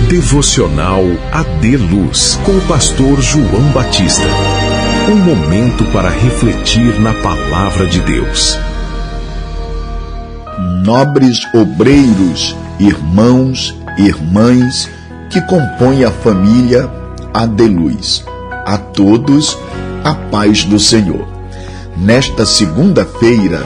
Devocional AD Luz, com o pastor João Batista. Um momento para refletir na palavra de Deus. Nobres obreiros, irmãos e irmãs que compõem a família AD Luz, a todos a paz do Senhor. Nesta segunda-feira,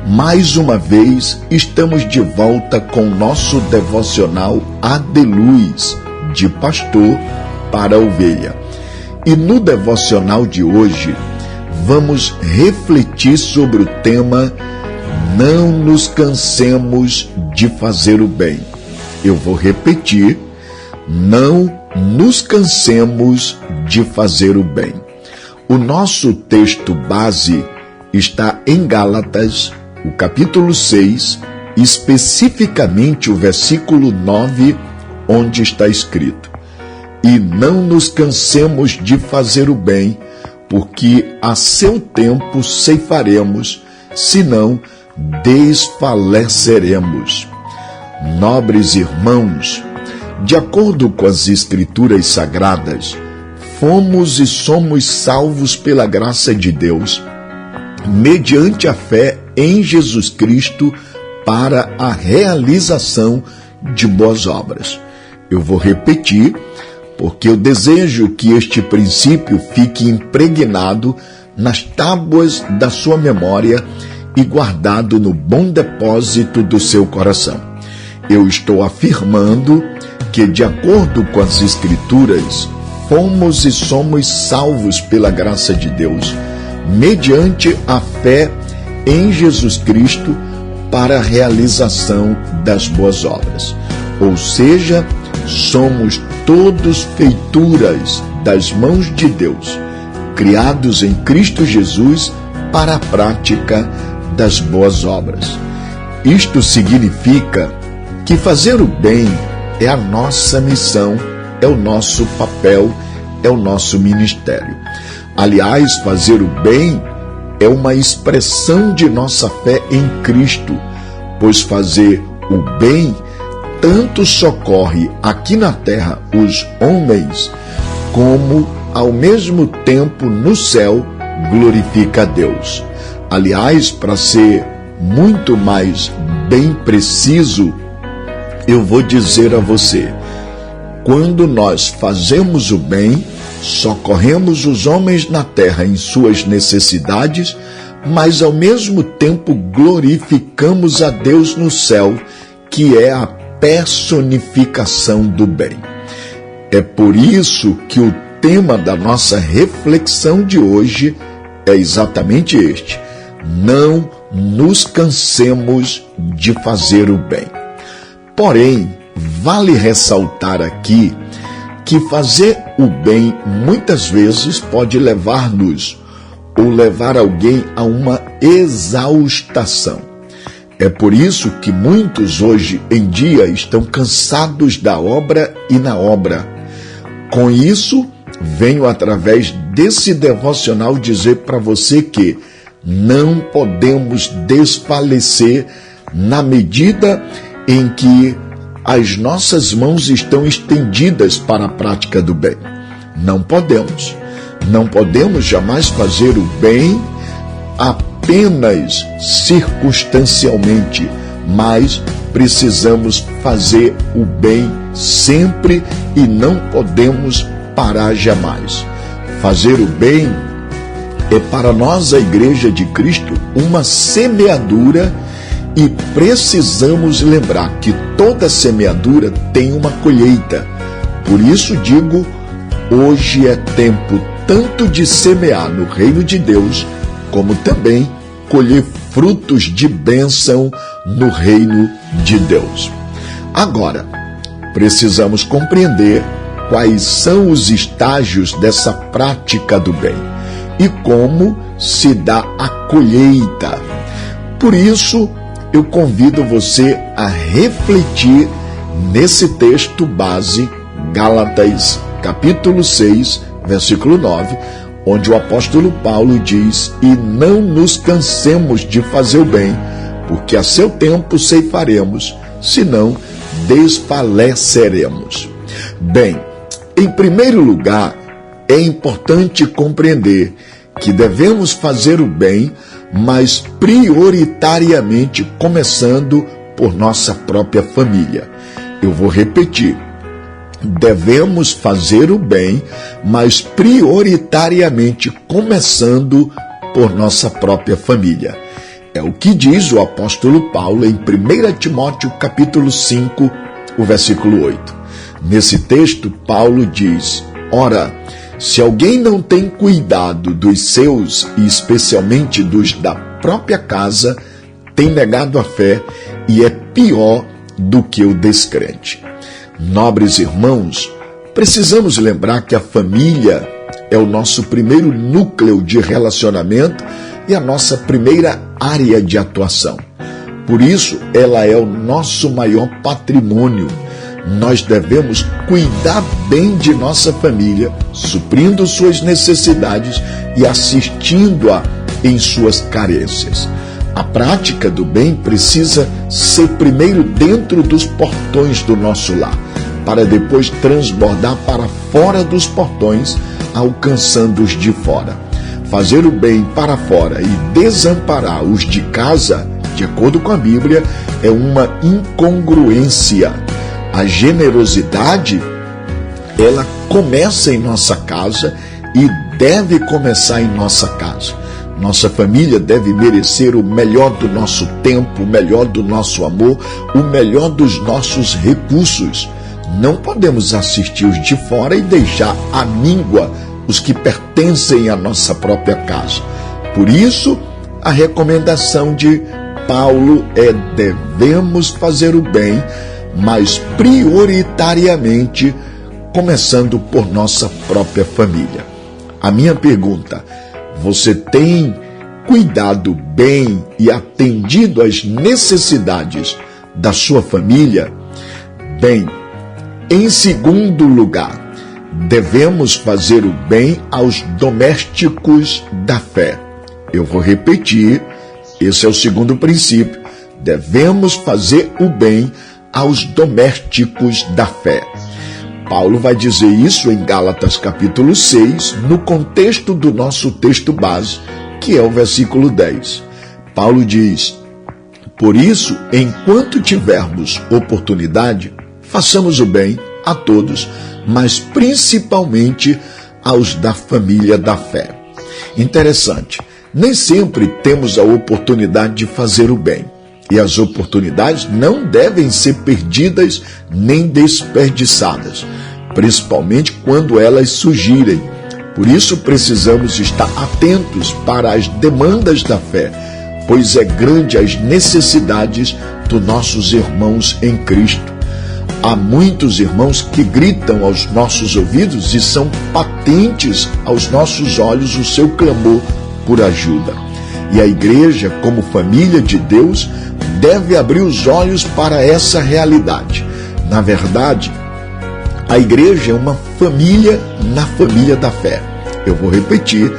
mais uma vez, estamos de volta com o nosso devocional AD Luz, de pastor para ovelha. E no devocional de hoje, vamos refletir sobre o tema Não nos cansemos de fazer o bem. Eu vou repetir, não nos cansemos de fazer o bem. O nosso texto base está em Gálatas, o capítulo 6, especificamente o versículo 9, onde está escrito: E não nos cansemos de fazer o bem, porque a seu tempo ceifaremos, senão desfaleceremos. Nobres irmãos, de acordo com as Escrituras Sagradas, fomos e somos salvos pela graça de Deus, mediante a fé em Jesus Cristo, para a realização de boas obras. Eu vou repetir, porque eu desejo que este princípio fique impregnado nas tábuas da sua memória e guardado no bom depósito do seu coração. Eu estou afirmando que, de acordo com as Escrituras, fomos e somos salvos pela graça de Deus, mediante a fé em Jesus Cristo, para a realização das boas obras. Ou seja, somos todos feituras das mãos de Deus, criados em Cristo Jesus para a prática das boas obras. Isto significa que fazer o bem é a nossa missão, é o nosso papel, é o nosso ministério. Aliás, fazer o bem é uma expressão de nossa fé em Cristo, pois fazer o bem tanto socorre aqui na terra os homens, como ao mesmo tempo no céu glorifica a Deus. Aliás, para ser muito mais bem preciso, eu vou dizer a você: quando nós fazemos o bem, socorremos os homens na terra em suas necessidades, mas ao mesmo tempo glorificamos a Deus no céu, que é a personificação do bem. É por isso que o tema da nossa reflexão de hoje é exatamente este: não nos cansemos de fazer o bem. Porém, vale ressaltar aqui que fazer o bem muitas vezes pode levar-nos ou levar alguém a uma exaustação. É por isso que muitos hoje em dia estão cansados da obra e na obra. Com isso, venho através desse devocional dizer para você que não podemos desfalecer na medida em que as nossas mãos estão estendidas para a prática do bem. Não podemos jamais fazer o bem apenas circunstancialmente, mas precisamos fazer o bem sempre e não podemos parar jamais. Fazer o bem é para nós, a Igreja de Cristo, uma semeadura, e precisamos lembrar que toda semeadura tem uma colheita. Por isso digo, hoje é tempo tanto de semear no reino de Deus, como também colher frutos de bênção no reino de Deus. Agora, precisamos compreender quais são os estágios dessa prática do bem e como se dá a colheita. Por isso, eu convido você a refletir nesse texto base, Gálatas, capítulo 6, versículo 9, onde o apóstolo Paulo diz: E não nos cansemos de fazer o bem, porque a seu tempo ceifaremos, senão desfaleceremos. Bem, em primeiro lugar, é importante compreender que devemos fazer o bem, mas prioritariamente começando por nossa própria família. Eu vou repetir. Devemos fazer o bem, mas prioritariamente começando por nossa própria família. É o que diz o apóstolo Paulo em 1 Timóteo capítulo 5, o versículo 8. Nesse texto, Paulo diz: ora, se alguém não tem cuidado dos seus, e especialmente dos da própria casa, tem negado a fé e é pior do que o descrente. Nobres irmãos, precisamos lembrar que a família é o nosso primeiro núcleo de relacionamento e a nossa primeira área de atuação. Por isso, ela é o nosso maior patrimônio. Nós devemos cuidar bem de nossa família, suprindo suas necessidades e assistindo-a em suas carências. A prática do bem precisa ser primeiro dentro dos portões do nosso lar, para depois transbordar para fora dos portões, alcançando os de fora. Fazer o bem para fora e desamparar os de casa, de acordo com a Bíblia, é uma incongruência. A generosidade, ela começa em nossa casa e deve começar em nossa casa. Nossa família deve merecer o melhor do nosso tempo, o melhor do nosso amor, o melhor dos nossos recursos. Não podemos assistir os de fora e deixar à míngua os que pertencem à nossa própria casa. Por isso, a recomendação de Paulo é: devemos fazer o bem, mas prioritariamente começando por nossa própria família. A minha pergunta: você tem cuidado bem e atendido às necessidades da sua família? Bem, em segundo lugar, devemos fazer o bem aos domésticos da fé. Eu vou repetir, esse é o segundo princípio. Devemos fazer o bem aos domésticos da fé. Paulo vai dizer isso em Gálatas capítulo 6, no contexto do nosso texto base, que é o versículo 10. Paulo diz: por isso, enquanto tivermos oportunidade, façamos o bem a todos, mas principalmente aos da família da fé. Interessante, nem sempre temos a oportunidade de fazer o bem. E as oportunidades não devem ser perdidas nem desperdiçadas, principalmente quando elas surgirem. Por isso precisamos estar atentos para as demandas da fé, pois é grande as necessidades dos nossos irmãos em Cristo. Há muitos irmãos que gritam aos nossos ouvidos e são patentes aos nossos olhos o seu clamor por ajuda. E a igreja, como família de Deus, deve abrir os olhos para essa realidade. Na verdade, a igreja é uma família na família da fé. Eu vou repetir,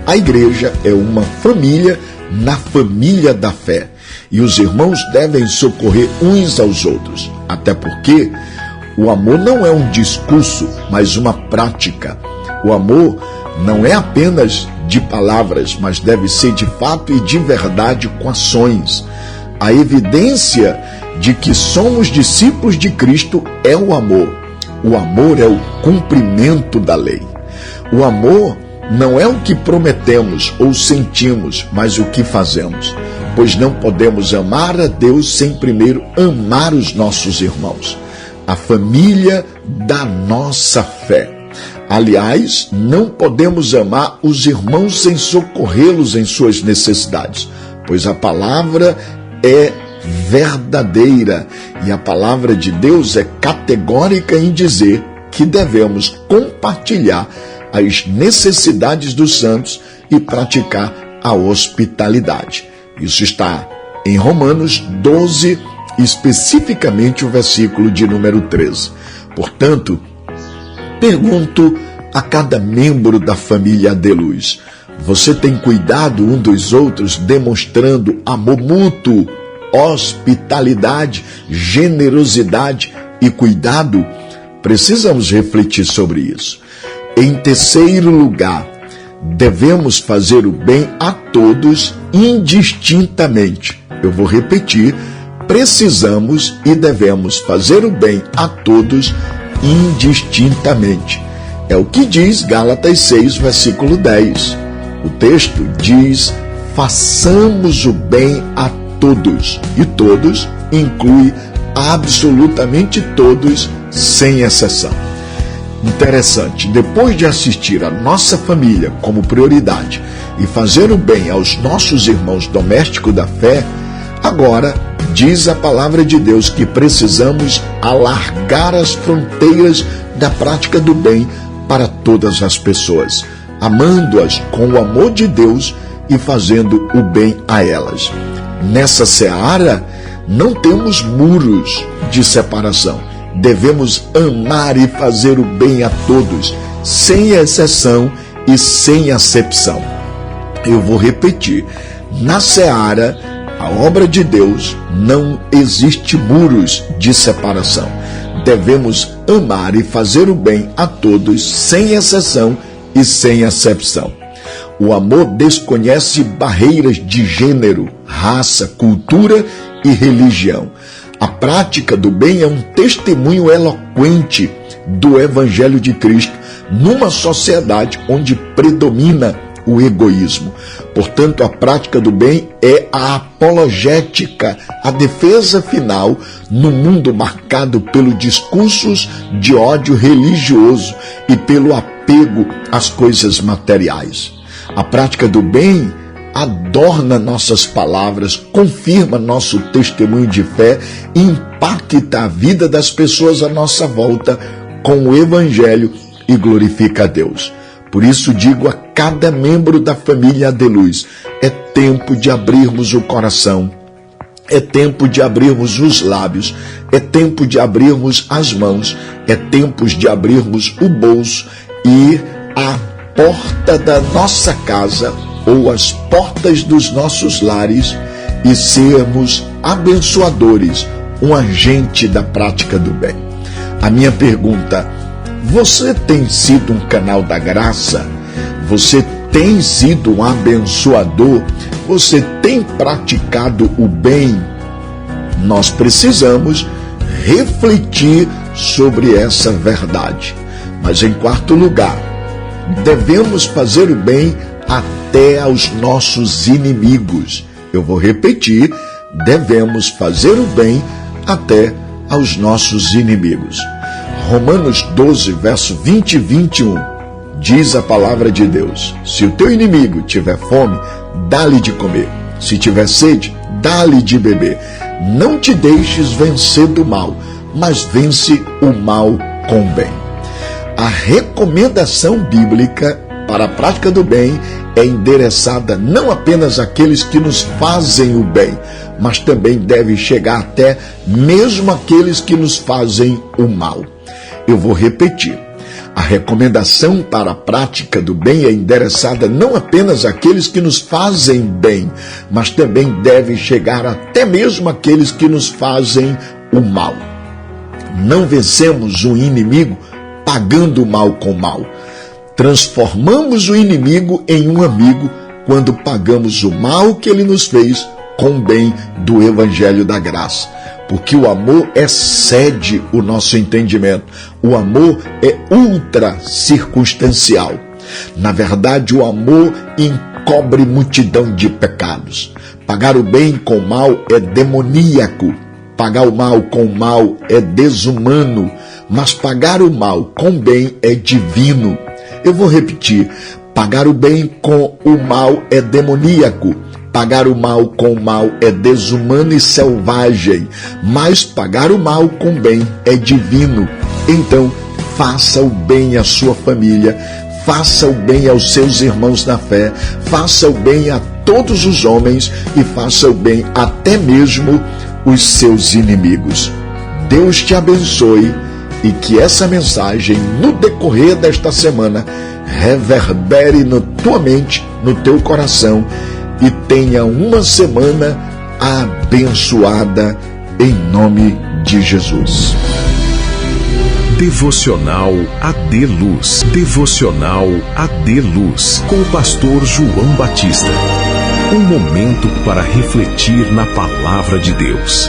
a igreja é uma família na família da fé. E os irmãos devem socorrer uns aos outros. Até porque o amor não é um discurso, mas uma prática. O amor não é apenas de palavras, mas deve ser de fato e de verdade com ações. A evidência de que somos discípulos de Cristo é o amor. O amor é o cumprimento da lei. O amor não é o que prometemos ou sentimos, mas o que fazemos. Pois não podemos amar a Deus sem primeiro amar os nossos irmãos, a família da nossa fé. Aliás, não podemos amar os irmãos sem socorrê-los em suas necessidades, pois a palavra é verdadeira e a palavra de Deus é categórica em dizer que devemos compartilhar as necessidades dos santos e praticar a hospitalidade. Isso está em Romanos 12, especificamente o versículo de número 13. Portanto, pergunto a cada membro da família Adeluz: você tem cuidado um dos outros, demonstrando amor mútuo, hospitalidade, generosidade e cuidado? precisamos refletir sobre isso. Em terceiro lugar, devemos fazer o bem a todos indistintamente. Eu vou repetir: precisamos e devemos fazer o bem a todos indistintamente. É o que diz Gálatas 6, versículo 10. O texto diz: façamos o bem a todos. E todos inclui absolutamente todos, sem exceção. Interessante, depois de assistir a nossa família como prioridade e fazer o bem aos nossos irmãos domésticos da fé, agora diz a palavra de Deus que precisamos alargar as fronteiras da prática do bem para todas as pessoas, amando-as com o amor de Deus e fazendo o bem a elas. Nessa seara, não temos muros de separação. Devemos amar e fazer o bem a todos, sem exceção e sem acepção. Eu vou repetir: na seara, a obra de Deus, não existe muros de separação. Devemos amar e fazer o bem a todos, sem exceção e sem acepção. O amor desconhece barreiras de gênero, raça, cultura e religião. A prática do bem é um testemunho eloquente do Evangelho de Cristo numa sociedade onde predomina o egoísmo. Portanto, a prática do bem é a apologética, a defesa final no mundo marcado pelos discursos de ódio religioso e pelo apego às coisas materiais. A prática do bem adorna nossas palavras, confirma nosso testemunho de fé e impacta a vida das pessoas à nossa volta com o Evangelho e glorifica a Deus. Por isso digo a cada membro da família Adeluz: é tempo de abrirmos o coração, é tempo de abrirmos os lábios, é tempo de abrirmos as mãos, é tempo de abrirmos o bolso e ir à porta da nossa casa ou as portas dos nossos lares e sermos abençoadores, um agente da prática do bem. A minha pergunta: você tem sido um canal da graça? Você tem sido um abençoador? Você tem praticado o bem? Nós precisamos refletir sobre essa verdade. Mas em quarto lugar, devemos fazer o bem até aos nossos inimigos. Eu vou repetir: devemos fazer o bem até aos nossos inimigos. Romanos 12, verso 20 e 21, diz a palavra de Deus: se o teu inimigo tiver fome, dá-lhe de comer. Se tiver sede, dá-lhe de beber. Não te deixes vencer do mal, mas vence o mal com o bem. A recomendação bíblica para a prática do bem é endereçada não apenas àqueles que nos fazem o bem, mas também deve chegar até mesmo àqueles que nos fazem o mal. Eu vou repetir: a recomendação para a prática do bem é endereçada não apenas àqueles que nos fazem bem, mas também deve chegar até mesmo àqueles que nos fazem o mal. Não vencemos o inimigo pagando o mal com o mal. Transformamos o inimigo em um amigo quando pagamos o mal que ele nos fez com o bem do Evangelho da Graça. Porque o amor excede o nosso entendimento. O amor é ultra circunstancial. Na verdade, o amor encobre multidão de pecados. Pagar o bem com o mal é demoníaco. Pagar o mal com o mal é desumano. Mas pagar o mal com o bem é divino. Eu vou repetir: pagar o bem com o mal é demoníaco. Pagar o mal com o mal é desumano e selvagem, mas pagar o mal com o bem é divino. Então, faça o bem à sua família, faça o bem aos seus irmãos na fé, faça o bem a todos os homens e faça o bem até mesmo os seus inimigos. Deus te abençoe e que essa mensagem, no decorrer desta semana, reverbere na tua mente, no teu coração, e tenha uma semana abençoada em nome de Jesus. Devocional AD Luz. Devocional AD Luz. Com o pastor João Batista. Um momento para refletir na palavra de Deus.